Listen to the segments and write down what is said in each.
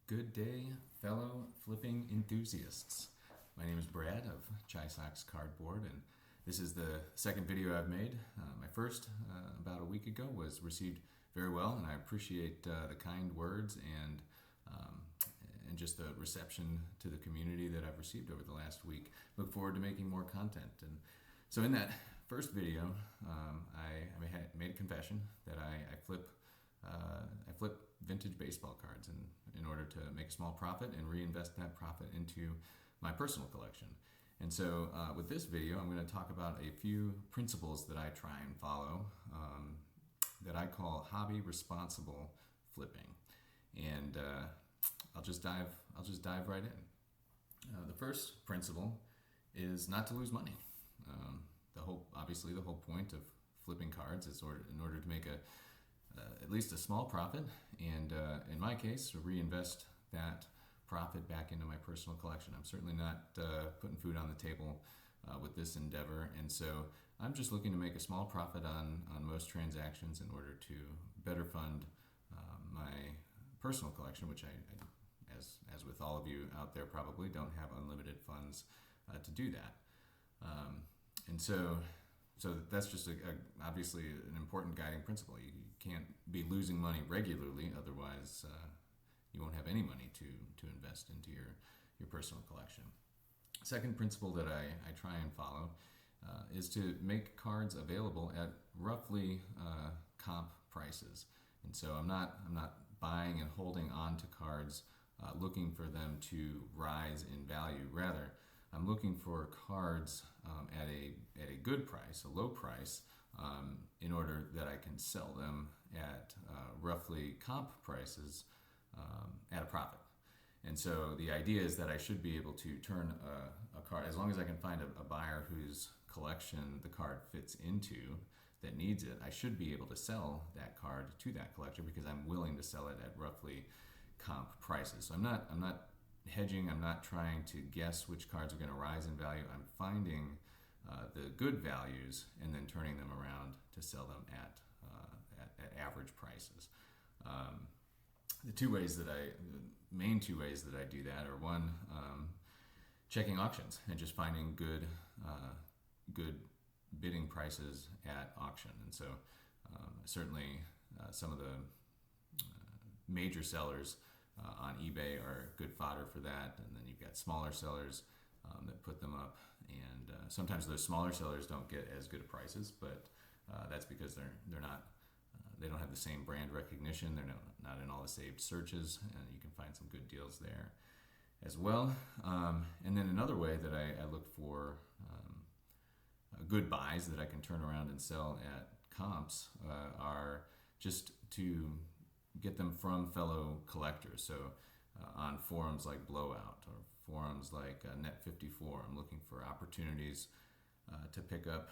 Good day, fellow flipping enthusiasts. My name is Brad of Chai Sox Cardboard, and this is the second video I've made. My first, about a week ago, was received very well, and I appreciate the kind words um, and just the reception to the community that I've received over the last week. Look forward to making more content. And so, in that first video, I made a confession that I flip vintage baseball cards in order to make a small profit and reinvest that profit into my personal collection. And so with this video, I'm going to talk about a few principles that I try and follow that I call hobby responsible flipping. And I'll just dive right in. The first principle is not to lose money. Obviously the whole point of flipping cards is in order to make at least a small profit, and in my case, reinvest that profit back into my personal collection. I'm certainly not putting food on the table with this endeavor, and so I'm just looking to make a small profit on most transactions in order to better fund my personal collection, which as with all of you out there, probably don't have unlimited funds to do that. And so that's just obviously an important guiding principle. You can't be losing money regularly, otherwise you won't have any money to invest into your personal collection. Second principle that I try and follow is to make cards available at roughly comp prices. And so I'm not buying and holding on to cards looking for them to rise in value. Rather, I'm looking for cards at a good price, a low price, in order that I can sell them at roughly comp prices at a profit. And so the idea is that I should be able to turn a card, as long as I can find a buyer whose collection the card fits into that needs it, I should be able to sell that card to that collector because I'm willing to sell it at roughly comp prices. So I'm not hedging. I'm not trying to guess which cards are going to rise in value. I'm finding the good values and then turning them around to sell them at average prices. The main two ways that I do that are one, checking auctions and just finding good bidding prices at auction. And so certainly some of the major sellers on eBay are good fodder for that, and then you've got smaller sellers that put them up, and sometimes those smaller sellers don't get as good prices, but that's because they're not they don't have the same brand recognition. They're not in all the saved searches, and you can find some good deals there as well. And then another way that I look for good buys that I can turn around and sell at comps are just to get them from fellow collectors. So on forums like Blowout or forums like Net54, I'm looking for opportunities to pick up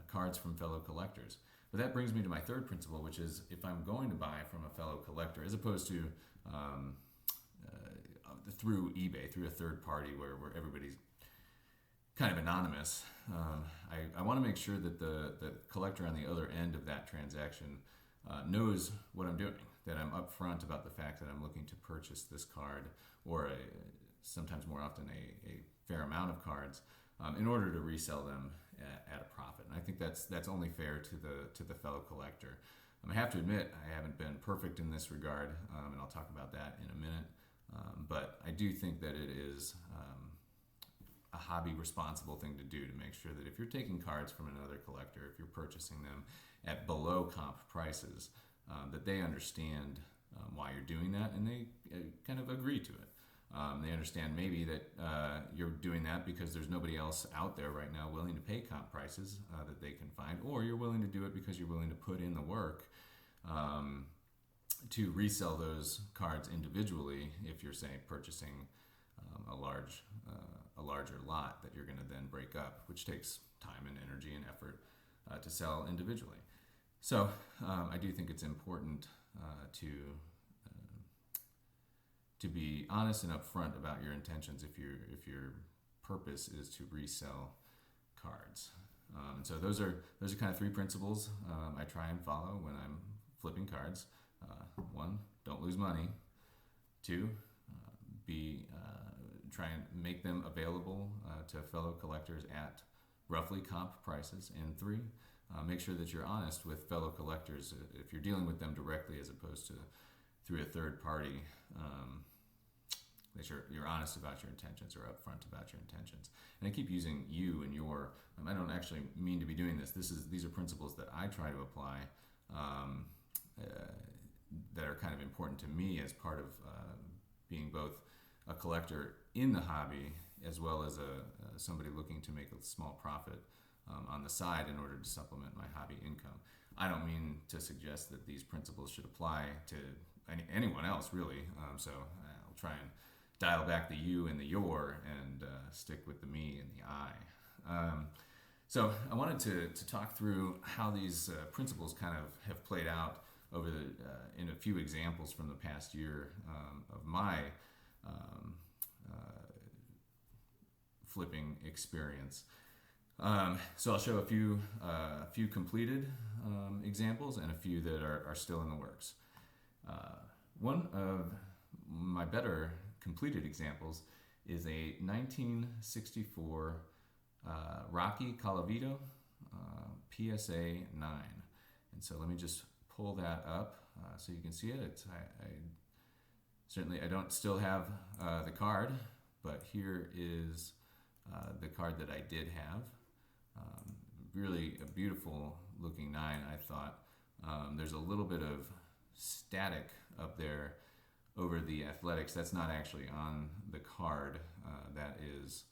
cards from fellow collectors. But that brings me to my third principle, which is if I'm going to buy from a fellow collector, as opposed to through eBay, through a third party where everybody's kind of anonymous, I want to make sure that the collector on the other end of that transaction knows what I'm doing, that I'm upfront about the fact that I'm looking to purchase this card, or sometimes more often a fair amount of cards, in order to resell them at a profit. And I think that's only fair to the fellow collector. I have to admit I haven't been perfect in this regard, and I'll talk about that in a minute. But I do think that it is a hobby responsible thing to do, to make sure that if you're taking cards from another collector, if you're purchasing them at below comp prices, that they understand why you're doing that, and they kind of agree to it. They understand maybe that you're doing that because there's nobody else out there right now willing to pay comp prices that they can find, or you're willing to do it because you're willing to put in the work to resell those cards individually if you're, say, purchasing a larger lot that you're going to then break up, which takes time and energy and effort to sell individually. So I do think it's important to be honest and upfront about your intentions if your purpose is to resell cards. And so those are kind of three principles I try and follow when I'm flipping cards. One, don't lose money. Two, try and make them available to fellow collectors at roughly comp prices. And three, make sure that you're honest with fellow collectors if you're dealing with them directly as opposed to through a third party. That you're honest about your intentions or upfront about your intentions. And I keep using you and your. I don't actually mean to be doing this. These are principles that I try to apply that are kind of important to me as part of being both a collector in the hobby as well as somebody looking to make a small profit on the side in order to supplement my hobby income. I don't mean to suggest that these principles should apply to anyone else, really. So I'll try and dial back the you and the your and stick with the me and the I. So I wanted to talk through how these principles kind of have played out over in a few examples from the past year of my flipping experience. So I'll show a few completed examples and a few that are still in the works. One of my better completed examples is a 1964 Rocky Colavito PSA 9. And so let me just pull that up so you can see it. I don't still have the card, but here is the card that I did have. Really a beautiful looking 9, I thought. There's a little bit of static up there over the athletics. That's not actually on the card. That's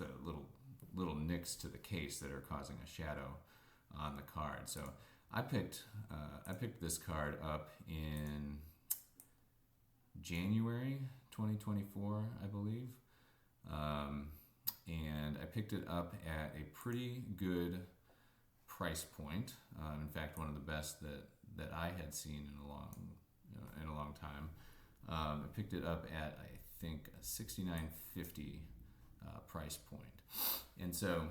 a little nicks to the case that are causing a shadow on the card. So I picked this card up in January 2024, I believe. And I picked it up at a pretty good price point. In fact, one of the best that I had seen in a long time. I picked it up at, I think, a $69.50 price point. And so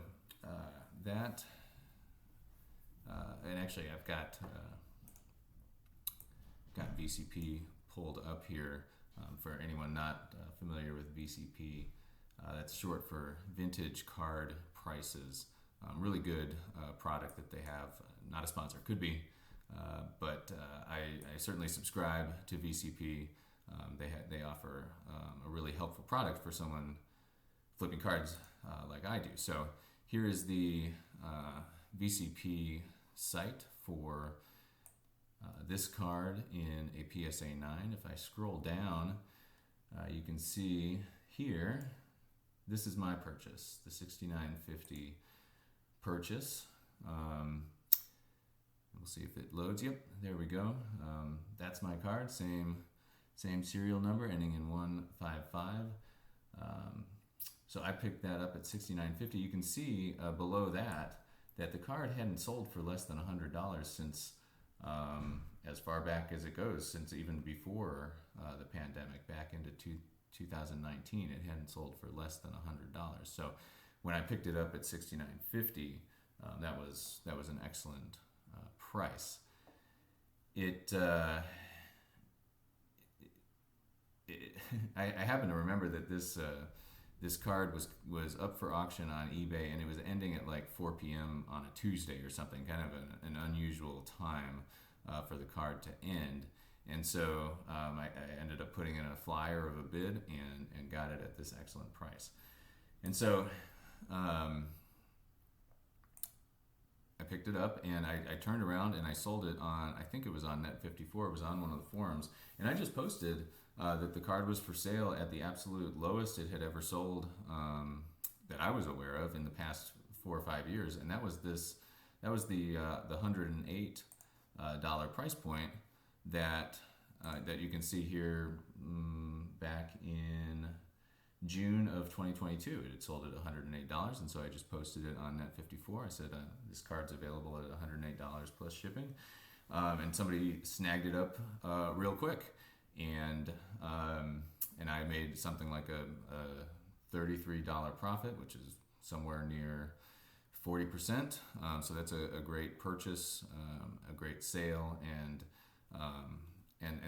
and actually I've got VCP pulled up here for anyone not familiar with VCP. That's short for Vintage Card Prices. Really good product that they have. Not a sponsor, could be, but I certainly subscribe to VCP. They offer a really helpful product for someone flipping cards like I do. So here is the VCP site for this card in a PSA 9. If I scroll down, you can see here, this is my purchase, the $69.50 purchase. We'll see if it loads. Yep, there we go. That's my card, same serial number ending in 155. So I picked that up at $69.50. You can see below that the card hadn't sold for less than $100 since as far back as it goes, since even before the pandemic, back into 2019, it hadn't sold for less than $100. So when I picked it up at $69.50, that was an excellent price. I happen to remember that this card was up for auction on eBay, and it was ending at like 4 p.m. on a Tuesday or something, kind of an unusual time for the card to end. And so I ended up putting in a flyer of a bid and got it at this excellent price. And so I picked it up and I turned around and I sold it on, I think it was on Net54, it was on one of the forums, and I just posted that the card was for sale at the absolute lowest it had ever sold that I was aware of in the past 4 or 5 years, and that was the $108 price point that you can see here back in June of 2022. It had sold at $108, and so I just posted it on Net54. I said this card's available at $108 plus shipping, and somebody snagged it up real quick, and I made something like a $33 profit, which is somewhere near 40%. So that's a great purchase, a great sale, and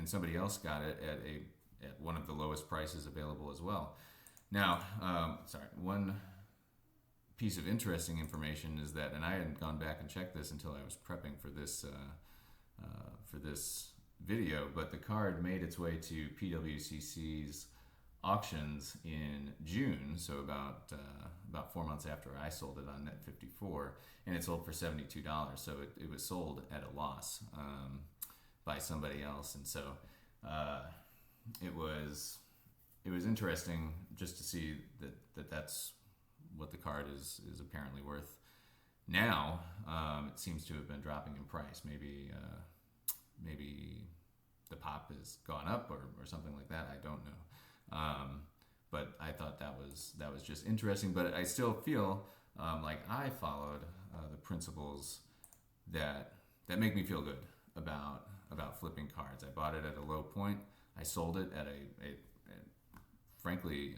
and somebody else got it at one of the lowest prices available as well. Now, one piece of interesting information is that, and I hadn't gone back and checked this until I was prepping for this video, but the card made its way to PWCC's auctions in June, so about 4 months after I sold it on Net54, and it sold for $72. So it was sold at a loss by somebody else, and so it was interesting just to see that's what the card is apparently worth. Now it seems to have been dropping in price. Maybe the pop has gone up or something like that. I don't know. But I thought that was just interesting. But I still feel like I followed the principles that make me feel good about flipping cards. I bought it at a low point. I sold it at a frankly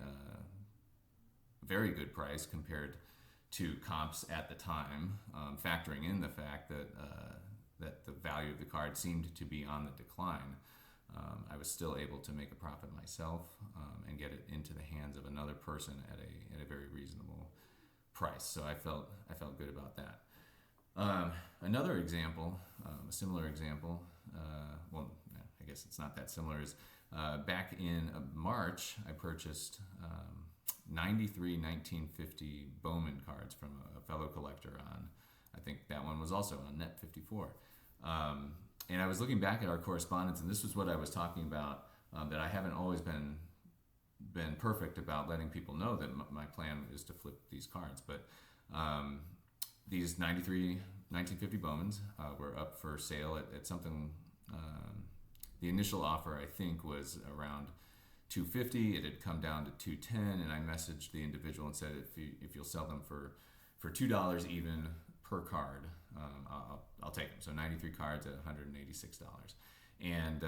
very good price compared to comps at the time, factoring in the fact that the value of the card seemed to be on the decline. I was still able to make a profit myself and get it into the hands of another person at a very reasonable price. So I felt good about that. Another example, a similar example, well, I guess it's not that similar, is back in March, I purchased 93 1950 Bowman cards from a fellow collector on, I think that one was also on Net54. And I was looking back at our correspondence, and this was what I was talking about, that I haven't always been perfect about letting people know that my plan is to flip these cards. But these 93 1950 Bowmans were up for sale at something, the initial offer I think was around $250. It had come down to $210, and I messaged the individual and said, if you'll sell them for $2 even per card, I'll take them. So 93 cards at $186, and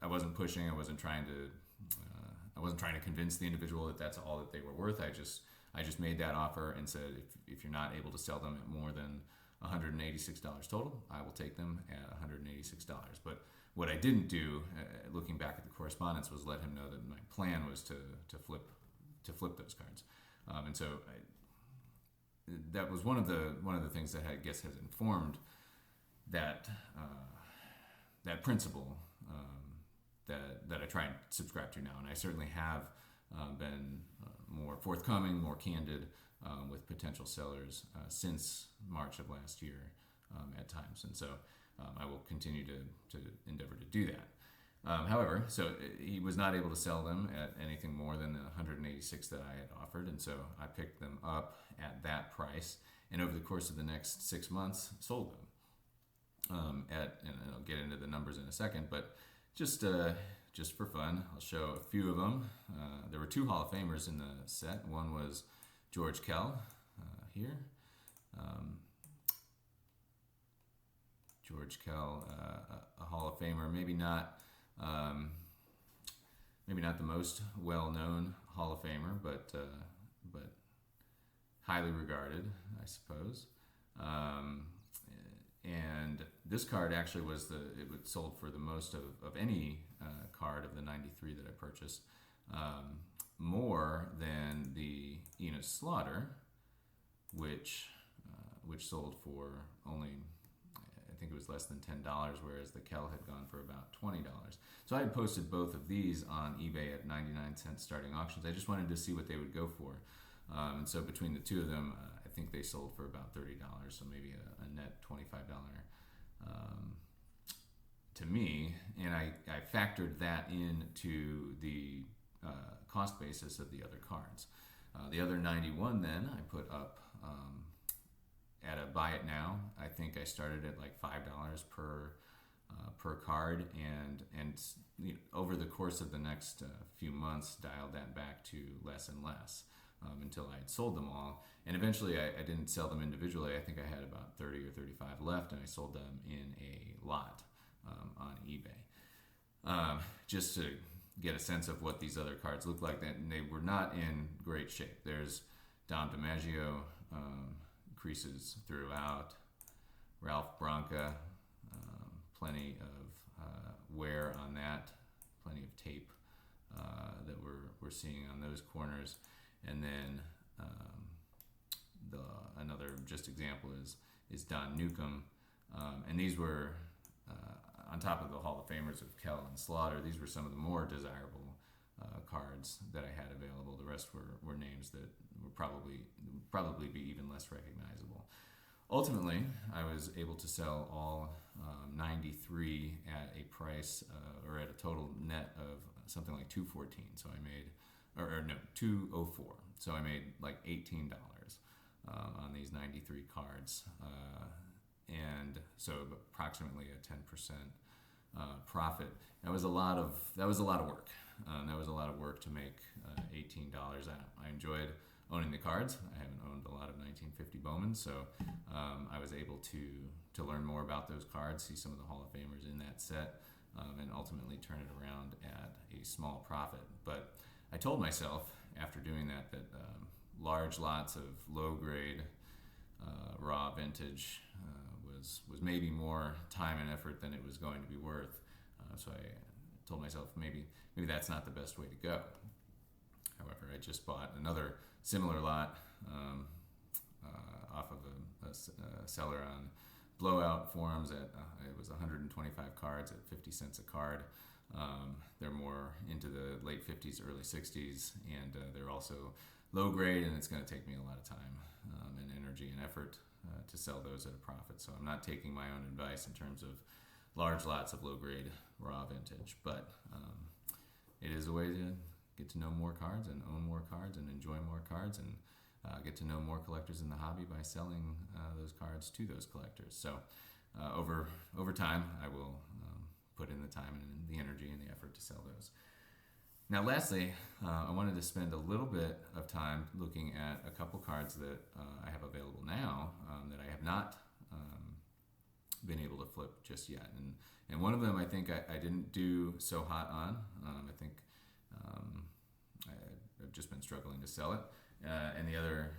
I wasn't pushing. I wasn't trying to convince the individual that that's all that they were worth. I just made that offer and said, if you're not able to sell them at more than $186 total, I will take them at $186. But what I didn't do, looking back at the correspondence, was let him know that my plan was to flip those cards, and so that was one of the things that I guess has informed that principle that I try and subscribe to now, and I certainly have been more forthcoming, more candid with potential sellers since March of last year at times, and so I will continue to endeavor to do that. However, so he was not able to sell them at anything more than the $186 that I had offered, and so I picked them up at that price, and over the course of the next 6 months, sold them. And I'll get into the numbers in a second, but just for fun, I'll show a few of them. There were 2 Hall of Famers in the set. One was George Kell here. George Kell, a Hall of Famer, maybe not the most well-known Hall of Famer, but highly regarded, I suppose. And this card actually was it was sold for the most of any card of the 93 that I purchased, more than the Enos Slaughter, which sold for only, I think it was less than $10, whereas the Kell had gone for about $20. So I had posted both of these on eBay at 99-cent starting auctions. I just wanted to see what they would go for. And so between the two of them, I think they sold for about $30, so maybe a net $25 to me. And I factored that into the cost basis of the other cards. The other 91 then I put up at a buy it now. I think I started at like $5 per card, and you know, over the course of the next few months dialed that back to less and less until I had sold them all. And eventually I didn't sell them individually. I think I had about 30 or 35 left, and I sold them in a lot on eBay, just to get a sense of what these other cards look like. And they were not in great shape. There's Dom DiMaggio, creases throughout. Ralph Branca, plenty of wear on tape that we're seeing on those corners. And then another just example is Don Newcomb, and these were on top of the Hall of Famers of Kell and Slaughter. These were some of the more desirable cards that I had available. The rest were names that would probably be even less recognizable. Ultimately, I was able to sell all 93 at a price or at a total net of something like $214. So I made, or no, $204. So I made like $18 on these 93 cards, and so approximately a 10% profit. That was a lot of work. That was a lot of work to make $18. I enjoyed owning the cards. I haven't owned a lot of 1950 Bowman, so I was able to learn more about those cards, see some of the Hall of Famers in that set, and ultimately turn it around at a small profit. But I told myself after doing that large lots of low grade raw vintage was maybe more time and effort than it was going to be worth. So I told myself maybe that's not the best way to go. However, I just bought another similar lot off of a seller on Blowout forums at it was 125 cards at 50 cents a card. They're more into the late 50s, early 60s, and they're also low grade, and it's going to take me a lot of time and energy and effort to sell those at a profit. So I'm not taking my own advice in terms of large lots of low grade raw vintage, but it is a way to get to know more cards and own more cards and enjoy more cards and get to know more collectors in the hobby by selling those cards to those collectors. So over time, I will put in the time and the energy and the effort to sell those. Now, lastly, I wanted to spend a little bit of time looking at a couple cards that I have available now that I have not been able to flip just yet. And one of them I think I didn't do so hot on. I think I've just been struggling to sell it. And the other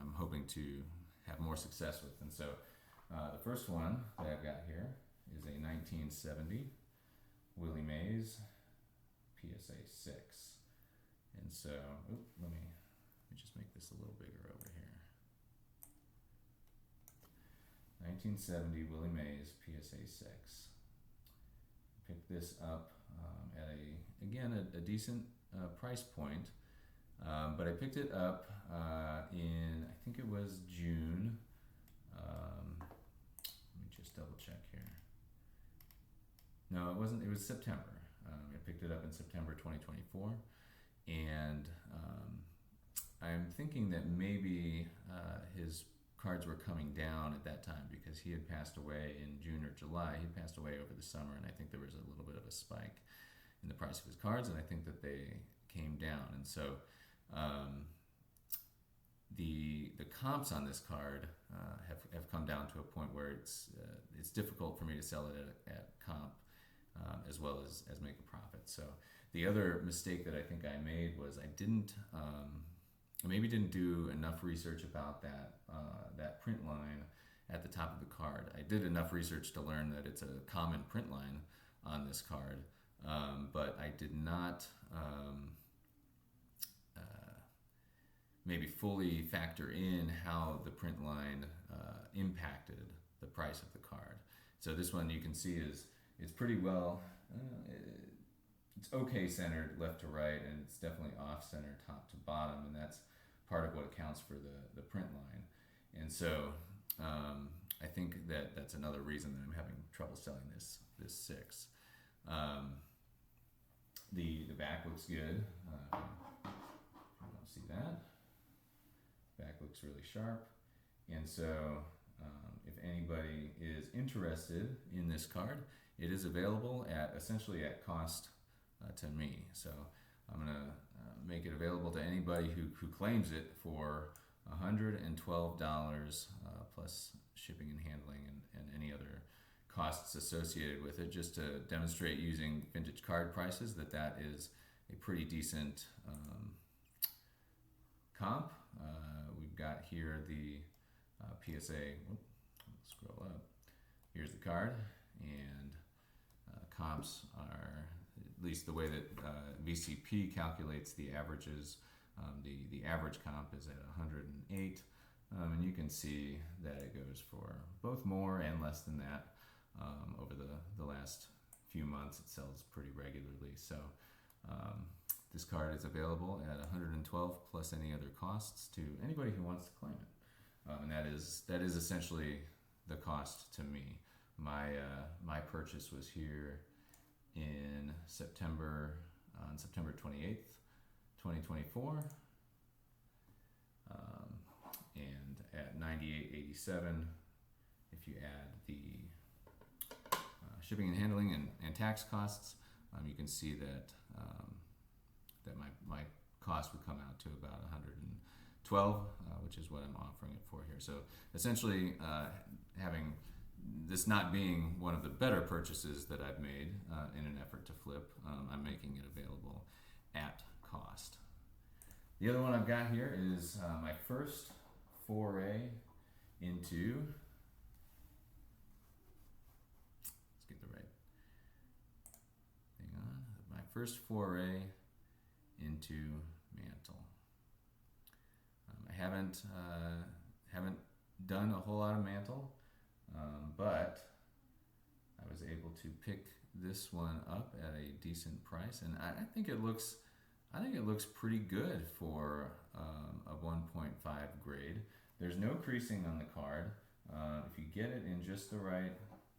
I'm hoping to have more success with. And so the first one that I've got here is a 1970 Willie Mays PSA 6. And so, let me just make this a little bigger over here. 1970 Willie Mays PSA 6. Picked this up at a decent price point, but I picked it up in, I think it was June. Let me just double check here. No, it wasn't. It was September. I picked it up in September 2024, and I'm thinking that maybe his cards were coming down at that time because he had passed away in June or July. He passed away over the summer, and I think there was a little bit of a spike in the price of his cards, and I think that they came down. And so the comps on this card have come down to a point where it's difficult for me to sell it at comp as well as make a profit. So the other mistake that I think I made was I maybe didn't do enough research about that print line at the top of the card. I did enough research to learn that it's a common print line on this card, but I did not maybe fully factor in how the print line impacted the price of the card. So this one you can see it's pretty well, it's okay centered left to right, and it's definitely off center top to bottom, and that's part of what accounts for the print line. And so I think that's another reason that I'm having trouble selling this 6. The back looks good. You don't see that. Back looks really sharp. And so if anybody is interested in this card, it is available essentially at cost to me. So I'm going to make it available to anybody who claims it for $112 plus shipping and handling and any other costs associated with it, just to demonstrate using vintage card prices that is a pretty decent comp. We've got here the PSA, scroll up, here's the card, and comps are at least the way that VCP calculates the averages. The average comp is at 108, and you can see that it goes for both more and less than that. Over the last few months, it sells pretty regularly. So this card is available at 112 plus any other costs to anybody who wants to claim it, and that is essentially the cost to me. My purchase was here in September, on September 28th, 2024, and at $98.87. If you add the shipping and handling and tax costs, you can see that that my cost would come out to about 112, which is what I'm offering it for here. So essentially, having this not being one of the better purchases that I've made in an effort to flip, I'm making it available at cost. The other one I've got here is my first foray into, let's get the right thing on, my first foray into mantle. I haven't done a whole lot of mantle, but I was able to pick this one up at a decent price, and I think it looks pretty good for a 1.5 grade. There's no creasing on the card. If you get it in just the right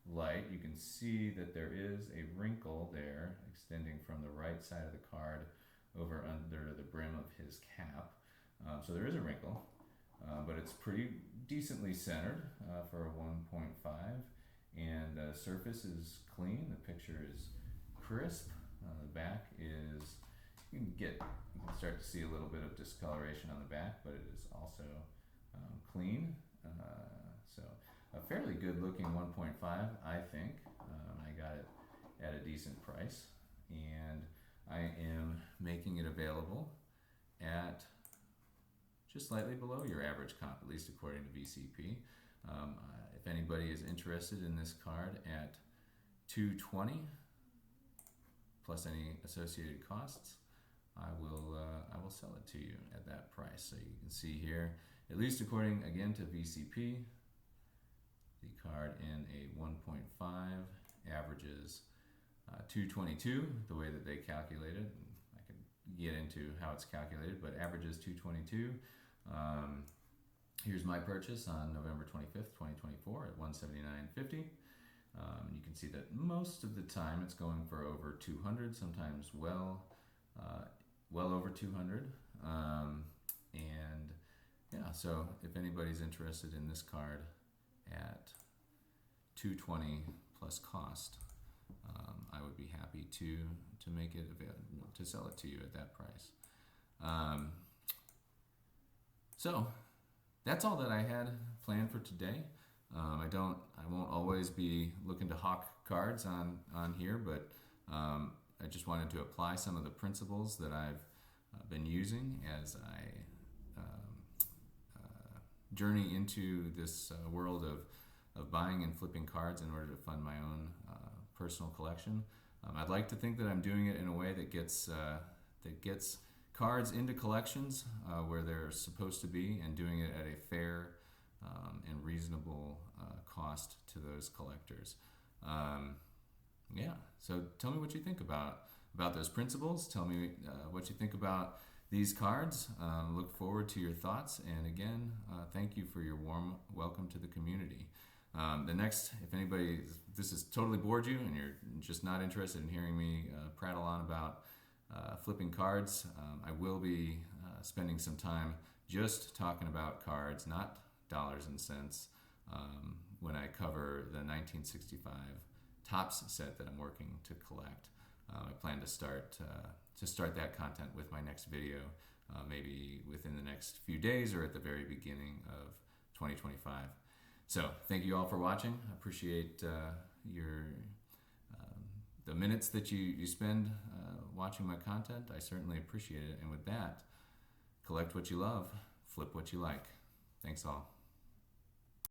light, you can see that there is a wrinkle there extending from the right side of the card over under the brim of his cap. So there is a wrinkle, but it's pretty decently centered for a 1.5, and the surface is clean. The picture is crisp. The back is, you can start to see a little bit of discoloration on the back, but it is also clean. So a fairly good looking 1.5, I think. I got it at a decent price, and I am making it available at just slightly below your average comp, at least according to VCP. If anybody is interested in this card at $220 plus any associated costs, I will sell it to you at that price. So you can see here, at least according again to VCP, the card in a 1.5 averages $222, the way that they calculate it. I could get into how it's calculated, but averages $222. Here's my purchase on November 25th, 2024 at $179.50. You can see that most of the time it's going for over 200, sometimes well over 200. And yeah, so if anybody's interested in this card at $220 plus cost, I would be happy to make it available, to sell it to you at that price. So that's all that I had planned for today. I won't always be looking to hawk cards on here, but I just wanted to apply some of the principles that I've been using as I journey into this world of buying and flipping cards in order to fund my own personal collection. I'd like to think that I'm doing it in a way that gets cards into collections where they're supposed to be, and doing it at a fair and reasonable cost to those collectors. Yeah, so tell me what you think about those principles. Tell me what you think about these cards. Look forward to your thoughts, and again, thank you for your warm welcome to the community. If anybody, this has totally bored you and you're just not interested in hearing me prattle on about flipping cards, I will be spending some time just talking about cards, not dollars and cents, when I cover the 1965 Topps set that I'm working to collect. I plan to start that content with my next video, maybe within the next few days or at the very beginning of 2025. So thank you all for watching. I appreciate the minutes that you spend watching my content. I certainly appreciate it. And with that, collect what you love, flip what you like. Thanks all.